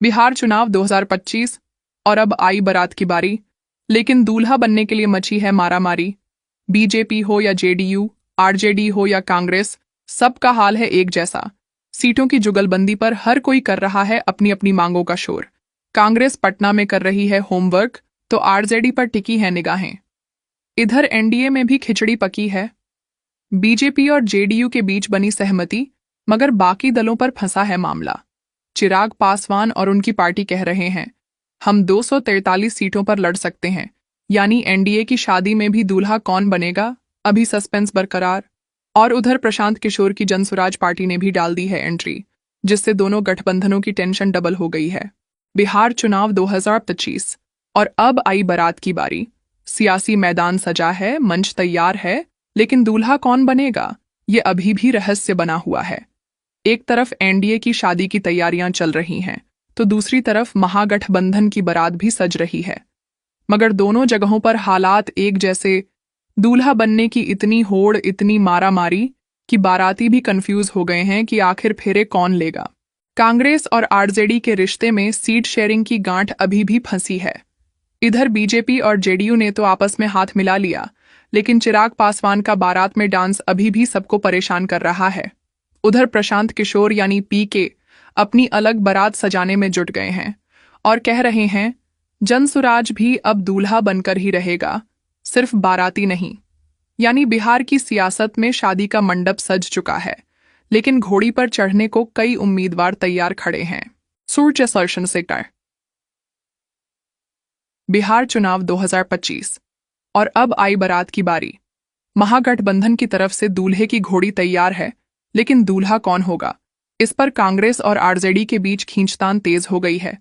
बिहार चुनाव 2025 और अब आई बारात की बारी। लेकिन दूल्हा बनने के लिए मची है मारामारी। बीजेपी हो या जेडीयू, आरजेडी हो या कांग्रेस, सबका हाल है एक जैसा। सीटों की जुगलबंदी पर हर कोई कर रहा है अपनी अपनी मांगों का शोर। कांग्रेस पटना में कर रही है होमवर्क, तो आरजेडी पर टिकी है निगाहें। इधर एनडीए में भी खिचड़ी पकी है। बीजेपी और जेडीयू के बीच बनी सहमति, मगर बाकी दलों पर फंसा है मामला। चिराग पासवान और उनकी पार्टी कह रहे हैं, हम 243 सीटों पर लड़ सकते हैं, यानी एनडीए की शादी में भी दूल्हा कौन बनेगा, अभी सस्पेंस बरकरार। और उधर प्रशांत किशोर की जनसुराज पार्टी ने भी डाल दी है एंट्री, जिससे दोनों गठबंधनों की टेंशन डबल हो गई है। बिहार चुनाव 2025 और अब आई बारात की बारी। सियासी मैदान सजा है, मंच तैयार है, लेकिन दूल्हा कौन बनेगा, ये अभी भी रहस्य बना हुआ है। एक तरफ एनडीए की शादी की तैयारियां चल रही हैं, तो दूसरी तरफ महागठबंधन की बारात भी सज रही है। मगर दोनों जगहों पर हालात एक जैसे। दूल्हा बनने की इतनी होड़, इतनी मारामारी कि बाराती भी कंफ्यूज हो गए हैं कि आखिर फेरे कौन लेगा। कांग्रेस और आरजेडी के रिश्ते में सीट शेयरिंग की गांठ अभी भी फंसी है। इधर बीजेपी और जेडीयू ने तो आपस में हाथ मिला लिया, लेकिन चिराग पासवान का बारात में डांस अभी भी सबको परेशान कर रहा है। उधर प्रशांत किशोर यानी पीके अपनी अलग बारात सजाने में जुट गए हैं और कह रहे हैं, जनसुराज भी अब दूल्हा बनकर ही रहेगा, सिर्फ बाराती नहीं। यानी बिहार की सियासत में शादी का मंडप सज चुका है, लेकिन घोड़ी पर चढ़ने को कई उम्मीदवार तैयार खड़े हैं। सूर्य सर्शन सेक्टर बिहार चुनाव 2025 और अब आई बारात की बारी। महागठबंधन की तरफ से दूल्हे की घोड़ी तैयार है, लेकिन दूल्हा कौन होगा, इस पर कांग्रेस और आरजेडी के बीच खींचतान तेज हो गई है।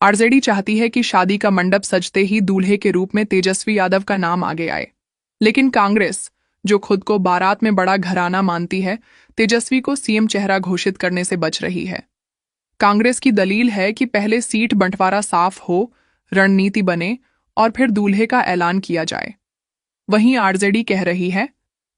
आरजेडी चाहती है कि शादी का मंडप सजते ही दूल्हे के रूप में तेजस्वी यादव का नाम आगे आए, लेकिन कांग्रेस, जो खुद को बारात में बड़ा घराना मानती है, तेजस्वी को सीएम चेहरा घोषित करने से बच रही है। कांग्रेस की दलील है कि पहले सीट बंटवारा साफ हो, रणनीति बने और फिर दूल्हे का ऐलान किया जाए। वहीं आरजेडी कह रही है,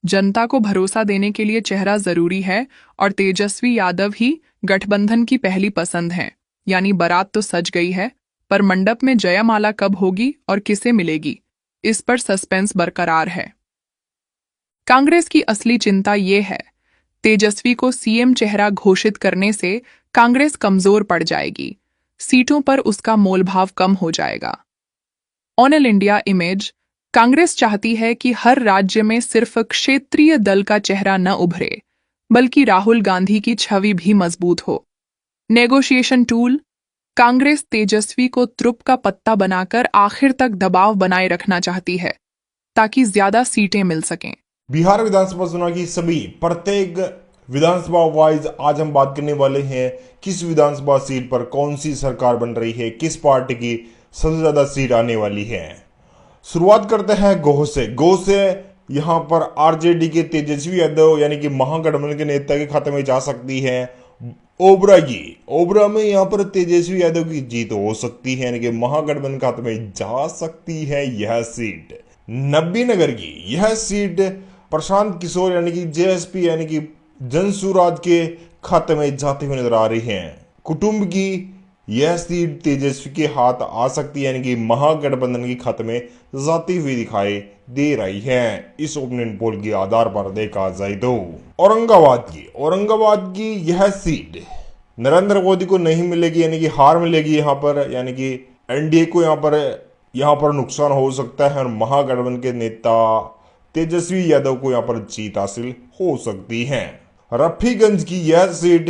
जनता को भरोसा देने के लिए चेहरा जरूरी है और तेजस्वी यादव ही गठबंधन की पहली पसंद हैं। यानी बारात तो सज गई है, पर मंडप में जयमाला कब होगी और किसे मिलेगी, इस पर सस्पेंस बरकरार है। कांग्रेस की असली चिंता ये है, तेजस्वी को सीएम चेहरा घोषित करने से कांग्रेस कमजोर पड़ जाएगी, सीटों पर उसका मोलभाव कम हो जाएगा। ऑल इंडिया इमेज, कांग्रेस चाहती है कि हर राज्य में सिर्फ क्षेत्रीय दल का चेहरा न उभरे, बल्कि राहुल गांधी की छवि भी मजबूत हो। नेगोशिएशन टूल, कांग्रेस तेजस्वी को त्रुप का पत्ता बनाकर आखिर तक दबाव बनाए रखना चाहती है, ताकि ज्यादा सीटें मिल सकें। बिहार विधानसभा चुनाव की सभी प्रत्येक विधानसभा वाइज आज हम बात करने वाले हैं किस विधानसभा सीट पर कौन सी सरकार बन रही है, किस पार्टी की सबसे ज्यादा सीट आने वाली है। शुरुआत करते हैं गोह से। गोह से यहाँ पर आरजेडी के तेजस्वी यादव यानी कि महागठबंधन के नेता के खाते में जा सकती है ओबरा की। ओबरा में यहाँ पर तेजस्वी यादव की जीत हो सकती है, यानी कि महागठबंधन खाते में जा सकती है यह सीट। नबीनगर की यह सीट प्रशांत किशोर यानी कि जेएसपी यानी कि जनसुराज के खाते में जाते हुए नजर आ रही है। कुटुंब की यह सीट तेजस्वी के हाथ आ सकती है, यानी कि महागठबंधन के खाते में जाती हुई दिखाई दे रही है, इस ओपिनियन पोल के आधार पर देखा जाए तो। औरंगाबाद की यह सीट नरेंद्र मोदी को नहीं मिलेगी, यानी कि हार मिलेगी यहाँ पर, यानी कि एनडीए को यहाँ पर नुकसान हो सकता है और महागठबंधन के नेता तेजस्वी यादव को यहाँ पर जीत हासिल हो सकती है। रफीगंज की यह सीट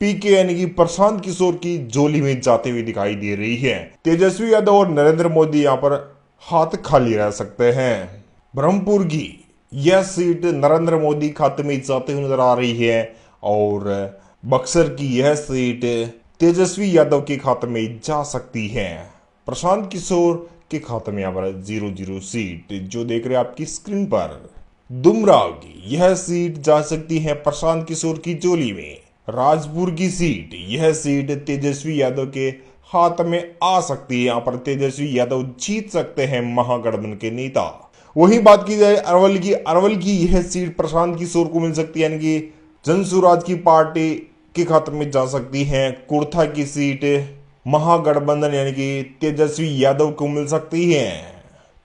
पीके यानी कि प्रशांत किशोर की जोली में जाते हुए दिखाई दे रही है। तेजस्वी यादव और नरेंद्र मोदी यहाँ पर हाथ खाली रह सकते हैं। ब्रह्मपुर की यह सीट नरेंद्र मोदी खाते में जाते हुए नजर आ रही है और बक्सर की यह सीट तेजस्वी यादव के खाते में जा सकती है। प्रशांत किशोर के खाते में यहाँ पर 0-0 सीट जो देख रहे हैं आपकी स्क्रीन पर। दुमराव की यह सीट जा सकती है प्रशांत किशोर की जोली में। राजपुर की सीट, यह सीट तेजस्वी यादव के हाथ में आ सकती है, यहाँ पर तेजस्वी यादव जीत सकते हैं महागठबंधन के नेता। वहीं बात की जाए अरवल की यह सीट प्रशांत किशोर को मिल सकती है, यानी कि जनसुराज की पार्टी के खाते में जा सकती है। कुर्था की सीट महागठबंधन यानी कि तेजस्वी यादव को मिल सकती है।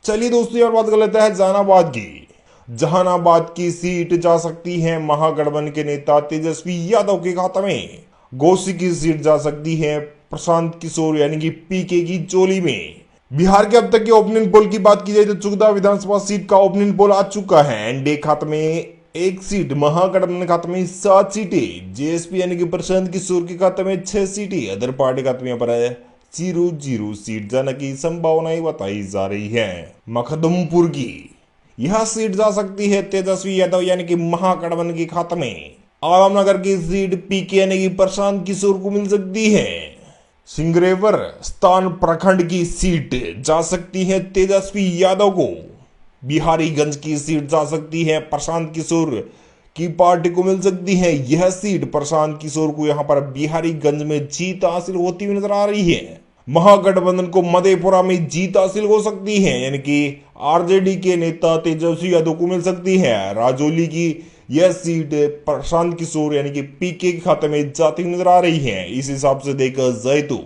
चलिए दोस्तों और बात कर लेते हैं जहानाबाद की। जहानाबाद की सीट जा सकती है महागठबंधन के नेता तेजस्वी यादव के खाते में। घोसी की सीट जा सकती है प्रशांत किशोर यानी कि पीके की चोली में। बिहार के अब तक के ओपनिंग पोल की बात की जाए तो चुगदा विधानसभा सीट का ओपनिंग पोल आ चुका है। एनडीए खाते में एक सीट, महागठबंधन खाते में 7 सीटें, जेएसपी यानी कि प्रशांत किशोर के खाते में 6 सीटें, अदर पार्टी खाते में यहाँ पर है 0 सीट जाने की संभावनाएं बताई जा रही है। मखदुमपुर की यह सीट जा सकती है तेजस्वी यादव यानी कि महागठबंधन के खाते में। आलमनगर की सीट पीके यानी कि प्रशांत किशोर को मिल सकती है। सिंगरेवर स्थान प्रखंड की सीट जा सकती है तेजस्वी यादव को। बिहारीगंज की सीट जा सकती है प्रशांत किशोर की पार्टी को मिल सकती है। यह सीट प्रशांत किशोर को यहां पर बिहारीगंज में जीत हासिल होती हुई नजर आ रही है। महागठबंधन को मधेपुरा में जीत हासिल हो सकती है यानी कि आरजेडी के नेता तेजस्वी यादव को मिल सकती है। राजौली की यह सीट प्रशांत किशोर यानी कि पीके के खाते में जाती हुई नजर आ रही है। इस हिसाब से देखा जाए तो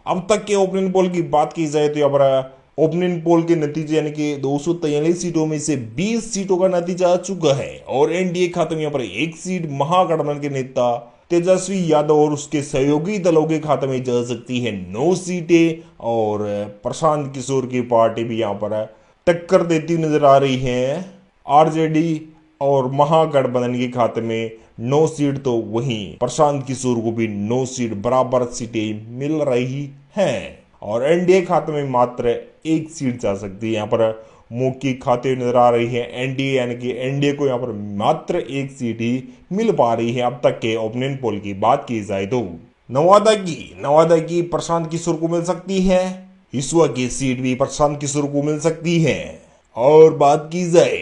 अब तक के ओपनिंग पोल की बात की जाए तो यहाँ पर ओपनिंग पोल के नतीजे यानी कि 243 सीटों में से 20 सीटों का नतीजा आ चुका है और एनडीए खाते में यहाँ पर एक सीट महागठबंधन के नेता तेजस्वी यादव और उसके सहयोगी दलों के खाते में जा सकती है 9 सीटें और प्रशांत किशोर की पार्टी भी यहाँ पर टक्कर देती नजर आ रही है। आरजेडी और महागठबंधन के खाते में 9 सीट तो वहीं प्रशांत किशोर को भी 9 सीट बराबर सीटें मिल रही हैं और एनडीए खाते में मात्र एक सीट जा सकती है। यहाँ पर मौके खाते नजर आ रही है एनडीए यानी कि एनडीए को यहाँ पर मात्र एक सीट ही मिल पा रही है। अब तक के ओपनिंग पोल की बात की जाए तो नवादा की प्रशांत किशोर को मिल सकती है। हिसुआ की सीट भी प्रशांत किशोर को मिल सकती है। और बात की जाए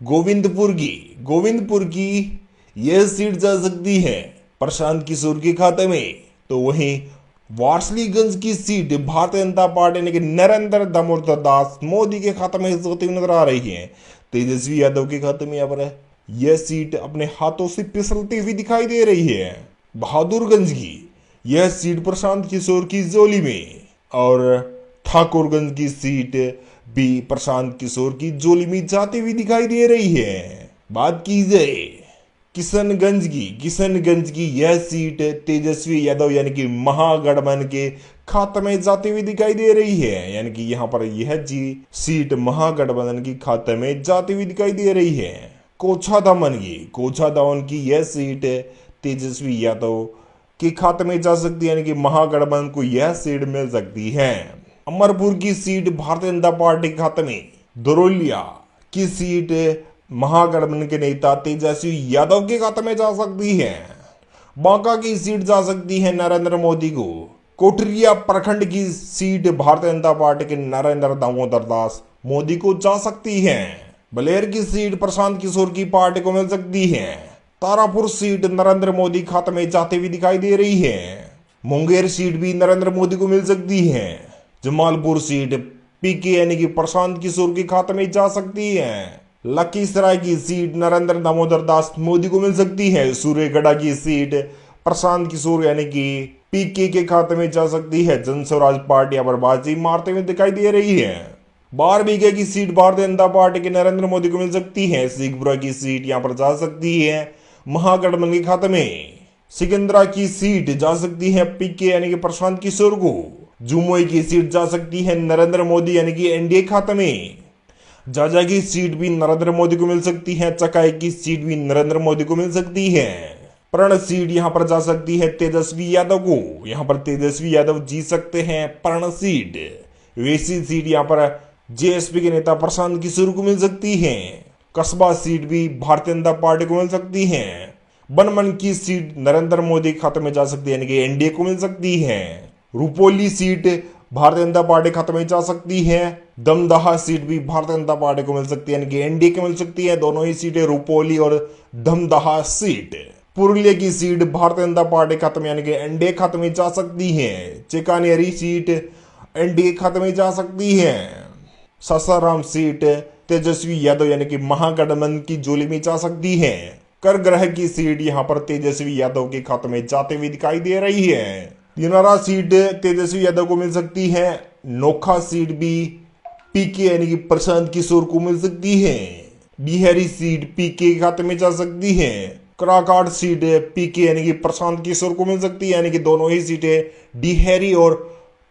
गोविंदपुर की यह सीट जा सकती है प्रशांत किशोर के खाते में। तो वहीं वारसलीगंज की सीट भारतीय जनता पार्टी ने नरेंद्र दामोदर दास मोदी के खाते में जाती हुई नजर आ रही है। तेजस्वी यादव के खाते में यहाँ पर यह सीट अपने हाथों से फिसलती हुई दिखाई दे रही है। बहादुरगंज की यह सीट प्रशांत किशोर की जोली में और ठाकुरगंज की सीट भी प्रशांत किशोर की जोली में जाती हुई दिखाई दे रही है। बात की जाए किशनगंज की यह सीट तेजस्वी यादव यानी कि महागठबंधन के खाते में जाती हुई दिखाई दे रही है। यानी कि यहाँ पर यह सीट महागठबंधन की खाते में जाती हुई दिखाई दे रही है। कोछा की यह सीट तेजस्वी यादव के खाते में जा सकती है यानी कि महागठबंधन को यह सीट मिल सकती है। अमरपुर की सीट भारतीय जनता पार्टी के खाते में। दरोलिया की सीट महागठबंधन के नेता तेजस्वी यादव के खाते में जा सकती है। बांका की सीट जा सकती है नरेंद्र मोदी को। कोठरिया प्रखंड की सीट भारतीय जनता पार्टी के नरेंद्र दामोदर दास मोदी को जा सकती है। बलेर की सीट प्रशांत किशोर की पार्टी को मिल सकती है। तारापुर सीट नरेंद्र मोदी खाते में जाते हुए दिखाई दे रही है। मुंगेर सीट भी नरेंद्र मोदी को मिल सकती है। जमालपुर सीट पीके यानी कि प्रशांत किशोर के खाते में जा सकती है। लखीसराय की सीट नरेंद्र दामोदर दास मोदी को मिल सकती है। सूर्यगढ़ की सीट प्रशांत किशोर यानी कि पीके के खाते में जा सकती है। जनस्वराज पार्टी पर बाजी मारते हुए दिखाई दे रही है। बारबीघे की सीट भारतीय जनता पार्टी के नरेंद्र मोदी को मिल सकती है। सिखपुरा की सीट यहां पर जा सकती है महागठबंधन के खाते में। सिकंदरा की सीट जा सकती है पीके यानी कि प्रशांत किशोर को। जुमोई की सीट जा सकती है नरेंद्र मोदी यानी कि एनडीए खाते में। जाजा की सीट भी नरेंद्र मोदी को मिल सकती है। चकाई की सीट भी नरेंद्र मोदी को मिल सकती है। पर्ण सीट यहां पर जा सकती है तेजस्वी यादव को। यहां पर तेजस्वी यादव जीत सकते हैं पर्ण सीट। वेसी सीट यहां पर जेएसपी के नेता प्रशांत किशोर को मिल सकती है। कस्बा सीट भी भारतीय जनता पार्टी को मिल सकती है। बनमन की सीट नरेंद्र मोदी खाते में जा सकती है यानी कि एनडीए को मिल सकती है। रुपोली सीट भारतीय जनता पार्टी खाते में जा सकती है। दमदहा सीट भी भारतीय जनता पार्टी को मिल सकती है यानी कि एनडीए को मिल सकती है। दोनों ही सीटें रुपोली और दमदहा सीट। पुरुलिया की सीट भारतीय जनता पार्टी खाते में यानी कि एनडीए खाते में जा सकती है। चिकानेरी सीट एनडीए खाते में जा सकती है। सासाराम सीट तेजस्वी यादव यानी कि महागठबंधन की जोली में जा सकती है। करगृह की सीट यहां पर तेजस्वी यादव के खाते में जाते हुए दिखाई दे रही है। दिनारा सीट तेजस्वी यादव को मिल सकती है। नोखा सीट भी पीके यानी कि प्रशांत किशोर को मिल सकती है। बिहारी सीट पीके के खाते में जा सकती है। कराकाट सीट पीके यानी कि प्रशांत किशोर को मिल सकती है, यानी कि दोनों ही सीटें डिहरी और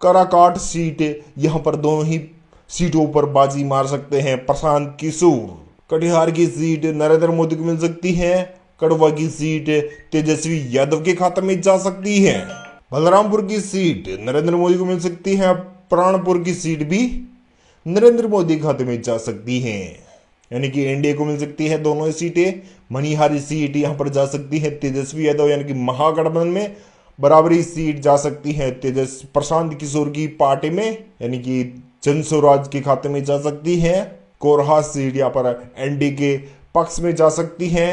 कराकाट सीट, यहां पर दोनों ही सीटों पर बाजी मार सकते हैं प्रशांत किशोर। कटिहार की सीट नरेंद्र मोदी को मिल सकती है। कड़वा की सीट तेजस्वी यादव के खाते में जा सकती है। बलरामपुर की सीट नरेंद्र मोदी को मिल सकती है। प्राणपुर की सीट भी नरेंद्र मोदी के खाते में जा सकती है, यानी कि एनडीए को मिल सकती है दोनों ही सीटें। मनिहारी सीट यहां पर जा सकती है तेजस्वी यादव यानी कि महागठबंधन में। बराबरी सीट जा सकती है प्रशांत किशोर की पार्टी में, यानी कि जन स्वराज के खाते में जा सकती है। कोरहा सीट यहाँ पर एनडीए के पक्ष में जा सकती है।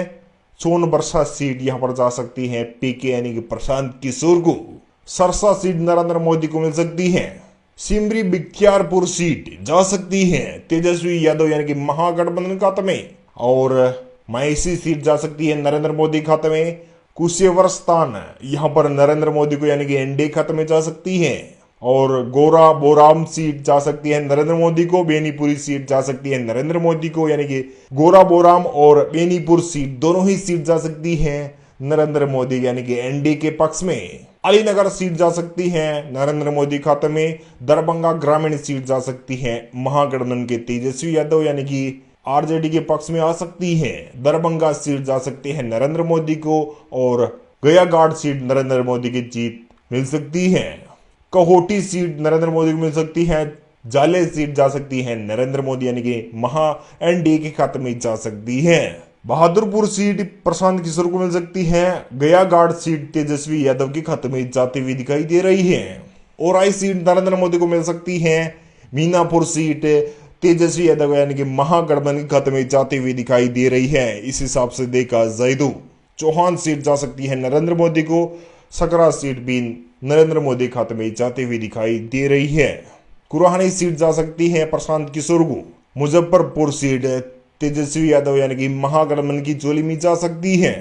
सोनबरसा सीट यहाँ पर जा सकती है पीके यानी कि प्रशांत किशोर को। सरसा सीट नरेंद्र मोदी को मिल सकती है। सिमरी बख्तियारपुर सीट जा सकती है तेजस्वी यादव यानी कि महागठबंधन खाते में। और मायसी सीट जा सकती है नरेंद्र मोदी खाते में। कुशेवरस्थान यहाँ पर नरेंद्र मोदी को यानी कि एनडीए खाते में जा सकती है। और गोरा बोराम सीट जा सकती है नरेंद्र मोदी को। बेनीपुरी सीट जा सकती है नरेंद्र मोदी को, यानी कि गोरा बोराम और बेनीपुर सीट दोनों ही सीट जा सकती है नरेंद्र मोदी यानी कि एनडीए के पक्ष में। अलीनगर सीट जा सकती है नरेंद्र मोदी खाते में। दरभंगा ग्रामीण सीट जा सकती है महागठबंधन के तेजस्वी यादव यानी कि आरजेडी के पक्ष में आ सकती है। दरभंगा सीट जा सकती है नरेंद्र मोदी को। और गयाघाट सीट नरेंद्र मोदी की जीत मिल सकती है। कहोटी सीट नरेंद्र मोदी को मिल सकती है। जाले सीट जा सकती है नरेंद्र मोदी यानी कि महा एनडीए के खाते में जा सकती है। बहादुरपुर सीट प्रशांत किशोर को मिल सकती है। गयाघाट सीट तेजस्वी यादव के खाते में जाती हुई दिखाई दे रही है। ओराई सीट नरेंद्र मोदी को मिल सकती है। मीनापुर सीट तेजस्वी यादव यानी कि महागठबंधन के खाते में जाती हुई दिखाई दे रही है। इस हिसाब से देखा जाए तो चौहान सीट जा सकती है नरेंद्र मोदी को। सकरा सीट भी नरेंद्र मोदी खाते में जाती हुई दिखाई दे रही है। कुराहानी सीट जा सकती है प्रशांत किशोर को। मुजफ्फरपुर सीट तेजस्वी यादव यानी कि महागठबंधन की झोली में जा सकती है।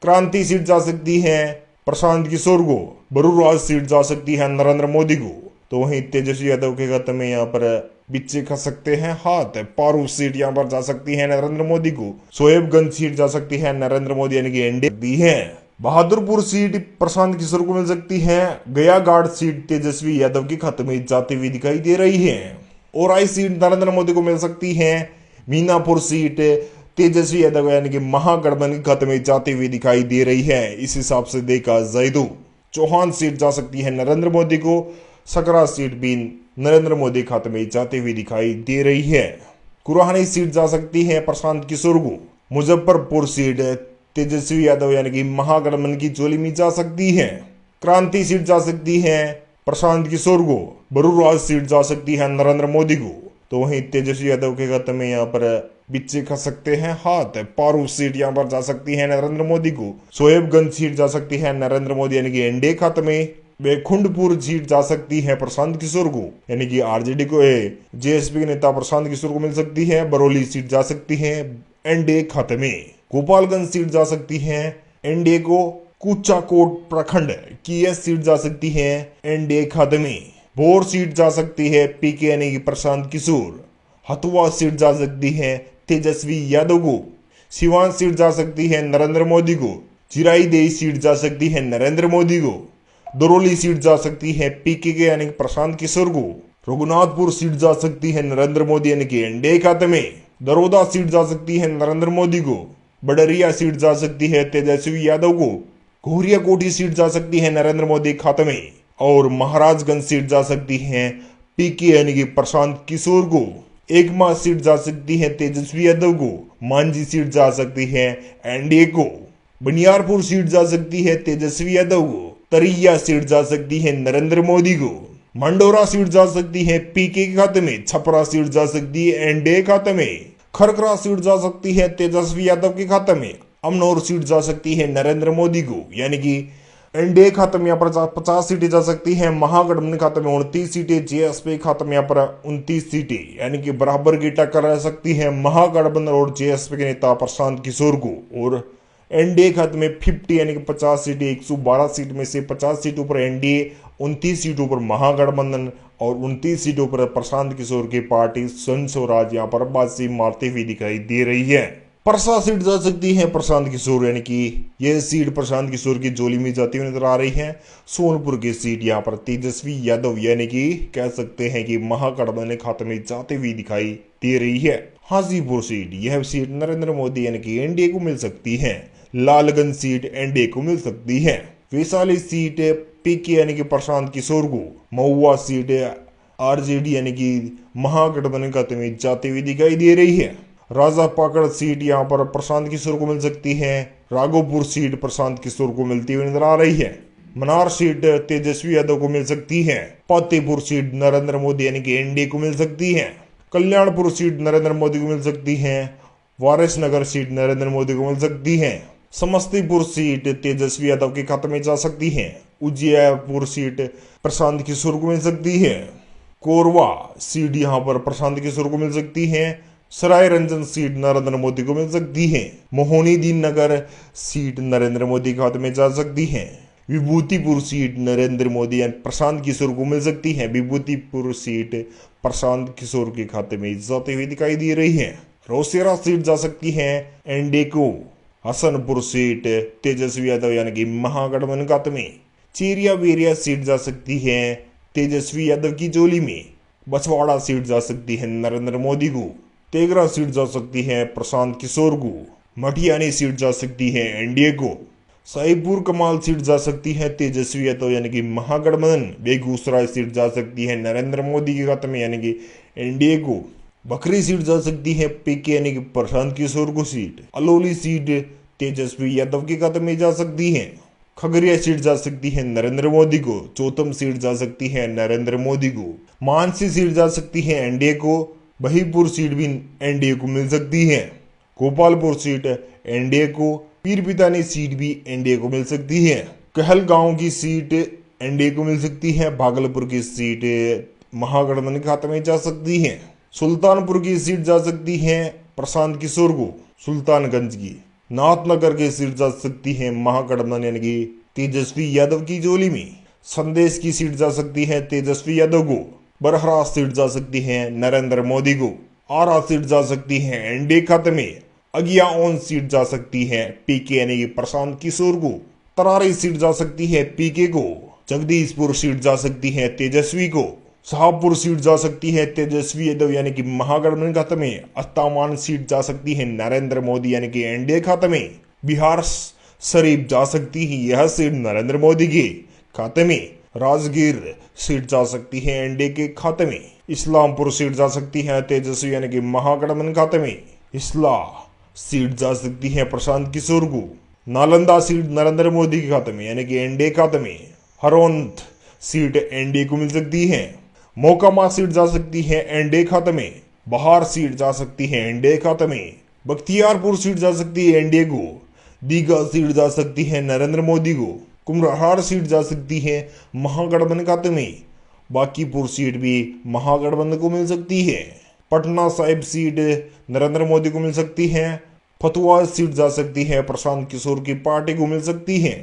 क्रांति सीट जा सकती है प्रशांत किशोर को। बरूराज सीट जा सकती है नरेंद्र मोदी को। तो वहीं तेजस्वी यादव के खाते में यहाँ पर बिच्चे खा सकते हैं हाथ। पारू सीट यहाँ पर जा सकती है नरेंद्र मोदी को। सोहेबगंज सीट जा सकती है नरेंद्र मोदी यानी कि एनडीए दी है। बहादुरपुर सीट प्रशांत किशोर को मिल सकती है। गयाघाट सीट तेजस्वी यादव के खाते में जाती हुई दिखाई दे रही है। ओराई सीट नरेंद्र मोदी को मिल सकती है। मीनापुर सीट तेजस्वी यादव यानी कि महागठबंधन के खाते में जाती हुई दिखाई दे रही है। इस हिसाब से देखा जाए तो चौहान सीट जा सकती है नरेंद्र मोदी को। सकरा सीट भी नरेंद्र मोदी खाते में जाती हुई दिखाई दे रही है। कुराहानी सीट जा सकती है प्रशांत किशोर को। मुजफ्फरपुर सीट तेजस्वी यादव यानी कि महागठबंधन की झोली में जा सकती है। क्रांति सीट जा सकती है प्रशांत किशोर को। बरूराज सीट जा सकती है नरेंद्र मोदी को। तो वहीं तेजस्वी यादव के खाते में यहाँ पर बिच्चे खा सकते हैं हाथ। पारू सीट यहाँ पर जा सकती है नरेंद्र मोदी को। सोहेबगंज सीट जा सकती है नरेंद्र मोदी यानी कि एनडीए खाते में। बैकुंठपुर सीट जा सकती है प्रशांत किशोर को, यानी कि आरजेडी को जेएसपी के नेता प्रशांत किशोर को मिल सकती है। बरौली सीट जा सकती है एनडीए खाते में। गोपालगंज सीट जा सकती है एनडीए को। कुचाकोट प्रखंड की यह सीट जा सकती है एनडीए खाते में। भोर सीट जा सकती है पीके यानी कि प्रशांत किशोर। हथुआ सीट जा सकती है तेजस्वी यादव को। सिवान सीट जा सकती है नरेंद्र मोदी को। चिराईदेई सीट जा सकती है नरेंद्र मोदी को। दरौली सीट जा सकती है पीके के यानी कि प्रशांत किशोर को। रघुनाथपुर सीट जा सकती है नरेंद्र मोदी यानी कि एनडीए खाते में। दरोदा सीट जा सकती है नरेंद्र मोदी को। बडरिया सीट जा सकती है तेजस्वी यादव को। घोरिया कोठी सीट जा सकती है नरेंद्र मोदी खाते में। और महाराजगंज सीट जा सकती है पीके यानी कि प्रशांत किशोर को। एकमा सीट जा सकती है तेजस्वी यादव को। मांझी सीट जा सकती है एनडीए को। बनियारपुर सीट जा सकती है तेजस्वी यादव को। तरिया सीट जा सकती है नरेंद्र मोदी को। मंडोरा सीट जा सकती है पीके के खाते में। छपरा सीट जा सकती है एनडीए खाते में। खरखरा सीट जा सकती है तेजस्वी यादव के खाते में। अमनौर सीट जा सकती है नरेंद्र मोदी को, यानी कि एनडीए खाते में यहाँ पर 50 सीटें जा सकती हैं। महागठबंधन खाते में 29 सीटें। जेएसपी खाते में यहाँ पर 29 सीटें, यानी कि बराबर की टक्कर रह सकती है महागठबंधन और जेएसपी के नेता प्रशांत किशोर को। और एनडीए खाते में 50 यानी कि 50 सीटें। 112 सीट में से 50 सीटों पर एनडीए 29 सीटों पर महागठबंधन और 29 सीटों पर प्रशांत किशोर की पार्टी संघ स्वराज यहाँ पर बाजी मारती हुई दिखाई दे रही है। परसा सीट जा सकती है प्रशांत किशोर, यानी कि यह सीट प्रशांत किशोर की झोली में जाती हुई नजर आ रही है। सोनपुर की सीट यहाँ पर तेजस्वी यादव यानी कि कह सकते हैं कि महागठबंधन खाते में जाती हुई दिखाई दे रही है। हाजीपुर सीट, यह सीट नरेंद्र मोदी यानी कि एनडीए को मिल सकती है। लालगंज सीट एनडीए को मिल सकती है। वैशाली सीट पीके यानी कि प्रशांत किशोर को। महुआ सीट आरजेडी यानी कि महागठबंधन खाते में जाती हुई दिखाई दे रही है। राजा पाकड़ सीट यहाँ पर प्रशांत किशोर को मिल सकती है। राघोपुर सीट प्रशांत किशोर को मिलती हुई नजर आ रही है। मनार सीट तेजस्वी यादव को मिल सकती है। फतेहपुर सीट नरेंद्र मोदी यानी कि एनडीए को मिल सकती है। कल्याणपुर सीट नरेंद्र मोदी को मिल सकती है। वारिसनगर सीट नरेंद्र मोदी को मिल सकती है। समस्तीपुर सीट तेजस्वी यादव के खाते में जा सकती है। उजियारपुर सीट प्रशांत किशोर को मिल सकती है। कोरबा सीट यहाँ पर प्रशांत किशोर को मिल सकती है। सराय रंजन सीट नरेंद्र मोदी को मिल सकती है। मोहनी दीन नगर सीट नरेंद्र मोदी के खाते में जा सकती है। विभूतिपुर सीट नरेंद्र मोदी यानी प्रशांत किशोर को मिल सकती है। विभूतिपुर सीट प्रशांत किशोर के खाते में जाती हुई दिखाई दे रही है। रोसेरा सीट जा सकती है एनडीए को। हसनपुर सीट तेजस्वी यादव यानी कि महागठबंधन खाते में। चिरिया बेरिया सीट जा सकती है तेजस्वी यादव की झोली में। बछवाड़ा सीट जा सकती है नरेंद्र मोदी को। तेगरा सीट जा सकती है प्रशांत किशोर को। मटियानी सीट जा सकती है एनडीए को। साईपुर कमाल सीट जा सकती है तेजस्वी यादव यानी कि महागठबंधन। बेगूसराय सीट जा सकती है नरेंद्र मोदी के खाते में यानी कि एनडीए को। बकरी सीट जा सकती है पीके यानी कि प्रशांत किशोर को सीट। अलौली सीट तेजस्वी यादव के खाते में जा सकती है। खगड़िया सीट जा सकती है नरेंद्र मोदी को। चौतम सीट जा सकती है नरेंद्र मोदी को। मानसी सीट जा सकती है एनडीए को। बहीपुर सीट भी एनडीए को मिल सकती है। गोपालपुर सीट एनडीए को। पीरपितानी सीट भी एनडीए को मिल सकती है। कहलगांव की सीट एनडीए को मिल सकती है। भागलपुर की सीट महागठबंधन के खाते में जा सकती है। सुल्तानपुर की सीट जा सकती है प्रशांत किशोर को। सुल्तानगंज की नाथनगर की सीट जा सकती है महागठबंधन यानी कि तेजस्वी यादव की झोली में। संदेश की सीट जा सकती है तेजस्वी यादव को। बरहरा सीट जा सकती है नरेंद्र मोदी को। आरा सीट जा सकती है एनडीए खाते में। अगियाओन सीट जा सकती है पीके यानी कि प्रशांत किशोर को। तरारी सीट जा सकती है पीके को। जगदीशपुर सीट जा सकती है तेजस्वी को। शाहपुर सीट जा सकती है तेजस्वी यादव यानी कि महागठबंधन खाते में। अस्तामान सीट जा सकती है नरेंद्र मोदी यानी कि एनडीए खाते में। बिहार शरीफ जा सकती है यह सीट नरेंद्र मोदी के खाते में। राजगीर सीट जा सकती है एनडीए के खाते में। इस्लामपुर सीट जा सकती है तेजस्वी यानी कि महागठबंधन खाते में। इस्ला सीट जा सकती है प्रशांत किशोर को। नालंदा सीट नरेंद्र मोदी के खाते में यानी कि एनडीए खाते में। हरौंत सीट एनडीए को मिल सकती है। मोकामा सीट जा सकती है एनडीए खाते में। बहार सीट जा सकती है एनडीए खाते में। बख्तियारपुर सीट जा सकती है एनडीए को। दीघा सीट जा सकती है नरेंद्र मोदी को। कुम्हरार सीट जा सकती है महागठबंधन खाते में। बाकीपुर सीट भी महागठबंधन को मिल सकती है। पटना साहिब सीट नरेंद्र मोदी को मिल सकती है। फतुहा सीट जा सकती है प्रशांत किशोर की पार्टी को मिल सकती है।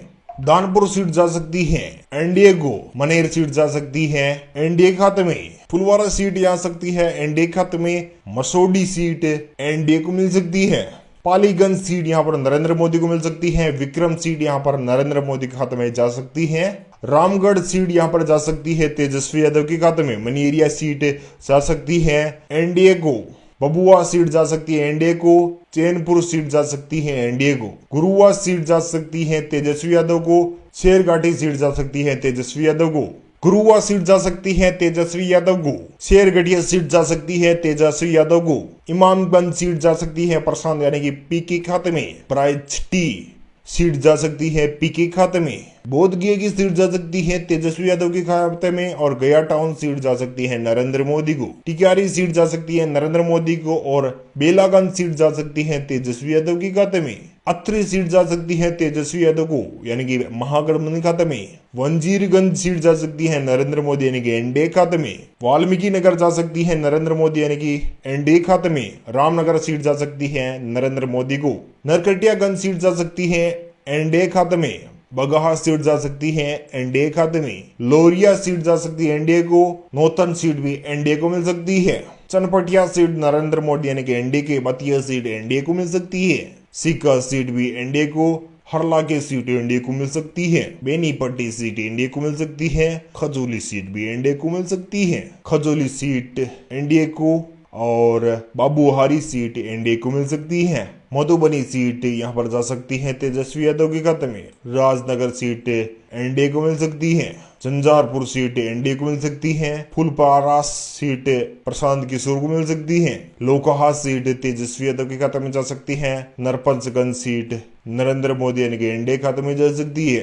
दानपुर सीट जा सकती है एनडीए को। मनेर सीट जा सकती है एनडीए खाते में। फुलवारा सीट जा सकती है एनडीए खाते में। मसौडी सीट एनडीए को मिल सकती है। पालीगंज सीट यहाँ पर नरेंद्र मोदी को मिल सकती है। विक्रम सीट यहाँ पर नरेंद्र मोदी के खाते में जा सकती है। रामगढ़ सीट यहाँ पर जा सकती है तेजस्वी यादव के खाते में। मनेरिया सीट जा सकती है एनडीए को। बबुआ सीट जा सकती है एनडीए को। चैनपुर सीट जा सकती है एनडीए को। गुरुआ सीट जा सकती है तेजस्वी यादव को। शेरघाटी सीट जा सकती है तेजस्वी यादव को। गुरुआ सीट जा सकती है तेजस्वी यादव को। शेरगढ़िया सीट जा सकती है तेजस्वी यादव को। इमामगंज सीट जा सकती है प्रशांत यानी कि पीके खाते में। प्राइचटी सीट जा सकती है पीके खाते में। बोधगया की सीट जा सकती है तेजस्वी यादव के खाते में। और गया टाउन सीट जा सकती है नरेंद्र मोदी को। टिकारी सीट जा सकती है नरेंद्र मोदी को। और बेलागंज सीट जा सकती है तेजस्वी यादव के खाते में। अत्रि सीट जा सकती है तेजस्वी यादव को यानी कि महागठबंधन खाते में। वंजीरगंज सीट जा सकती है नरेंद्र मोदी यानी कि एनडीए खाते में। वाल्मीकि नगर जा सकती है नरेंद्र मोदी यानी कि एनडीए खाते में। रामनगर सीट जा सकती है नरेंद्र मोदी को। नरकटियागंज सीट जा सकती है एनडीए खाते में। बगहा सीट जा सकती है एनडीए खाते में, लोरिया सीट जा सकती है एनडीए को, नौतन सीट भी एनडीए को मिल सकती है, चनपटिया सीट नरेंद्र मोदी यानी कि एनडीए के, बतिया सीट एनडीए को मिल सकती है, सीकर सीट भी एनडीए को, हरला की सीट एनडीए को मिल सकती है, बेनीपट्टी सीट एनडीए को मिल सकती है, खजौली सीट भी एनडीए को मिल सकती है, खजौली सीट एनडीए को और बाबूहारी सीट एनडीए को मिल सकती है, मधुबनी सीट यहाँ पर जा सकती है तेजस्वी यादव के खाते में, राजनगर सीट एनडीए को मिल सकती है, झंझारपुर सीट एनडीए को मिल सकती है, फुलपारा सीट प्रशांत किशोर को मिल सकती है, लोकहा सीट तेजस्वी यादव के खाते में जा सकती है, नरपंचगंज सीट नरेंद्र मोदी यानी कि एनडीए खाते में जा सकती है,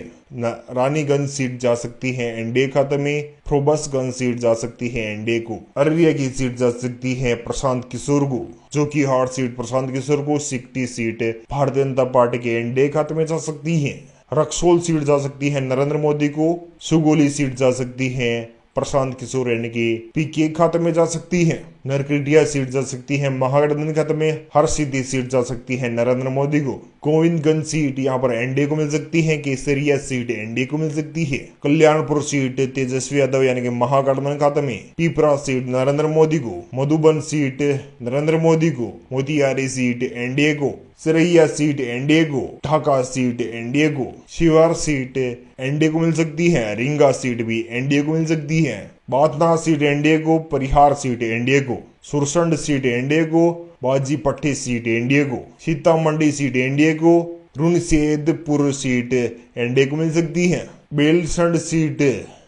रानीगंज सीट जा सकती है एनडीए खाते में, फ्रोबसगंज सीट जा सकती है एनडीए को, अररिया की सीट जा सकती है प्रशांत किशोर को, जो की हार सीट प्रशांत किशोर को, सिकटी सीट भारतीय जनता पार्टी के एनडीए खाते में जा सकती है, रक्सौल सीट जा सकती है नरेंद्र मोदी को, सुगोली सीट जा सकती है प्रशांत किशोर यानी कि पीके खाते में जा सकती है, नरकटिया सीट जा सकती है महागठबंधन खाते में, हर सीधी सीट जा सकती है नरेंद्र मोदी को, गोविंदगंज सीट यहाँ पर एनडीए को मिल सकती है, केसरिया सीट एनडीए को मिल सकती है, कल्याणपुर सीट तेजस्वी यादव यानी कि महागठबंधन खाते में, पिपरा सीट नरेंद्र मोदी को, मधुबन सीट नरेंद्र मोदी को, मोतिहारी सीट एनडीए को, सरैया सीट एनडीए को, ढाका सीट एनडीए को, शिवार सीट एनडीए को मिल सकती है, रींगा सीट भी एनडीए को मिल सकती है, बातना सीट एनडीए को, परिहार सीट एनडीए को, सुरसंड सीट एनडीए को, बाजीपट्टी सीट एनडीए को, सीतामंडी सीट एनडीए को, रुनसेदपुर सीट एनडीए को मिल सकती है, बेलसंड सीट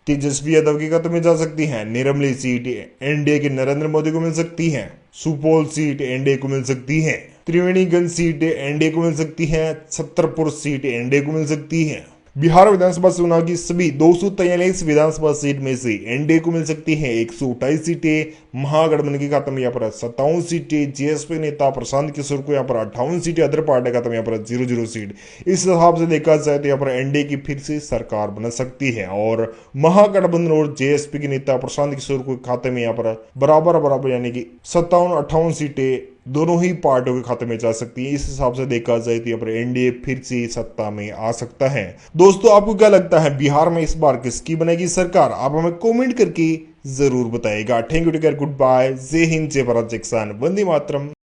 तेजस्वी यादव के खाते में जा सकती है, निरमली सीट एनडीए के नरेंद्र मोदी को मिल सकती है, सुपौल सीट एनडीए को मिल सकती है, त्रिवेणीगंज सीट एनडीए को मिल सकती है, छतरपुर सीट एनडीए को मिल सकती है। बिहार विधानसभा चुनाव की सभी 243 विधानसभा सीट में से एनडीए को मिल सकती है 128 सीटें, महागठबंधन के खाते में यहाँ पर 57 सीटें, जेएसपी नेता प्रशांत किशोर को यहाँ पर 58 सीटें, अदर पार्टी के खाते में यहाँ पर 0 सीट। इस हिसाब से देखा जाए तो यहाँ पर एनडीए की फिर से सरकार बन सकती है और महागठबंधन और जेएसपी के नेता प्रशांत किशोर के खाते में यहाँ पर बराबर यानी कि 57-58 सीटें दोनों ही पार्टियों के खाते में जा सकती है। इस हिसाब से देखा जाए तो यहाँ पर एनडीए फिर से सत्ता में आ सकता है। दोस्तों आपको क्या लगता है बिहार में इस बार किसकी बनेगी सरकार? आप हमें कमेंट करके जरूर बताइएगा। Thank you, take care, good bye, जय हिंद, जय भारत, जय किसान, वंदे मातरम।